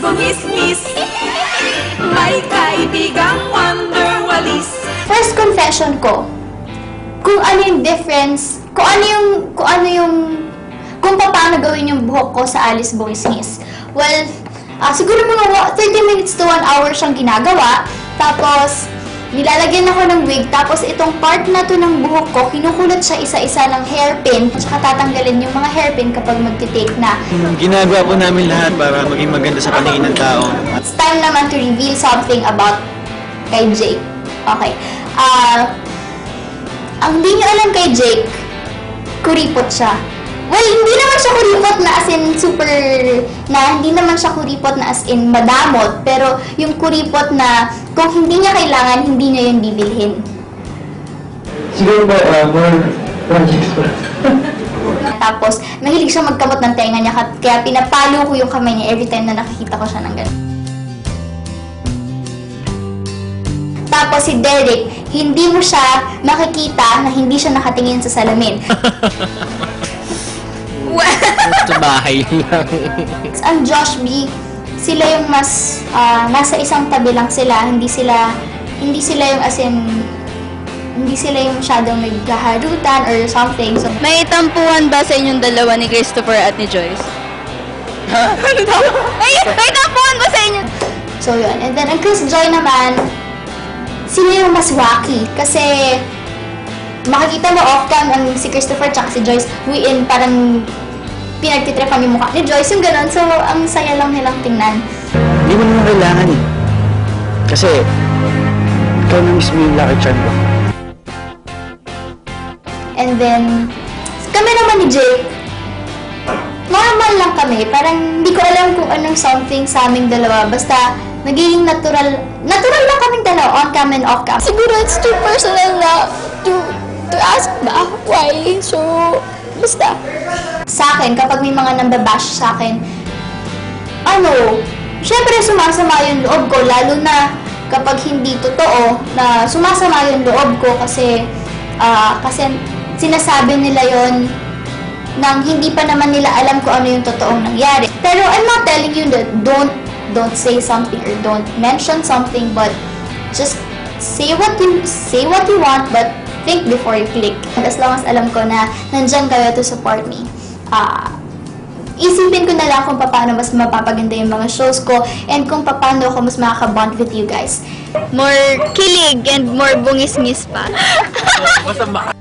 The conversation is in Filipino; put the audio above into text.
bungis-ngis. May kaibigang wonder walis. First confession ko, kung ano yung difference, kung paano gawin yung buhok ko sa Alice Bungis-Ngis. Well, siguro mga 30 minutes to 1 hour siyang ginagawa. Tapos, nilalagyan ako ng wig. Tapos, itong part na to ng buhok ko, kinukulot siya isa-isa ng hairpin. At saka tatanggalin yung mga hairpin kapag magtitake na. Ginagawa po namin lahat para maging maganda sa paningin ng tao. It's time naman to reveal something about kay Jake. Okay. Ang hindi nyo alam kay Jake, kuripot siya. Well, hindi naman siya kuripot na as in hindi naman siya kuripot na as in madamot, pero yung kuripot na kung hindi niya kailangan, hindi niya yun bibilhin. Siguro ba, more projects pa. Tapos, mahilig siya magkamot ng tenga niya, kaya pinapalo ko yung kamay niya every time na nakikita ko siya ng gano'n. Tapos si Derek, hindi mo siya makikita na hindi siya nakatingin sa salamin. Sa bahay lang. Ang Josh B, sila yung mas nasa isang tabi lang sila, hindi sila yung as in hindi sila yung masyadong naghaharutan or something. So, May tampuhan ba sa inyong dalawa ni Christopher at ni Joyce? Ano daw? May tampuhan ba sa inyo? so yun. And then ang Chris Joy naman, sino yung mas wacky? Kasi makikita mo off-cam ang si Christopher tsaka si Joyce, parang pinagtitripan yung mukha ni Joyce, yung gano'n. So, ang saya lang nilang tingnan. Hindi mo naman kailangan eh. Kasi, ikaw na mismo yung lucky charm ko. And then, kami naman ni Jake, normal lang kami. Parang hindi ko alam kung anong something sa aming dalawa. Basta, nagiging natural lang kaming dalawa, on-cam and off-cam. Siguro it's too personal na to ask ba why. So, basta. Sa akin, kapag may mga nambabash sa akin, syempre sumasama yung loob ko, lalo na kapag hindi totoo na sumasama yung loob ko kasi sinasabi nila yon nang hindi pa naman nila alam kung ano yung totoong nangyari. Pero I'm not telling you that don't say something or don't mention something, but just say what you want, but think before you click. As long as alam ko na nandiyan kayo to support me, isipin ko na lang kung paano mas mapapaganda yung mga shows ko and kung paano ako mas makaka-bond with you guys. More kilig and more bungis-ngis pa. Masama.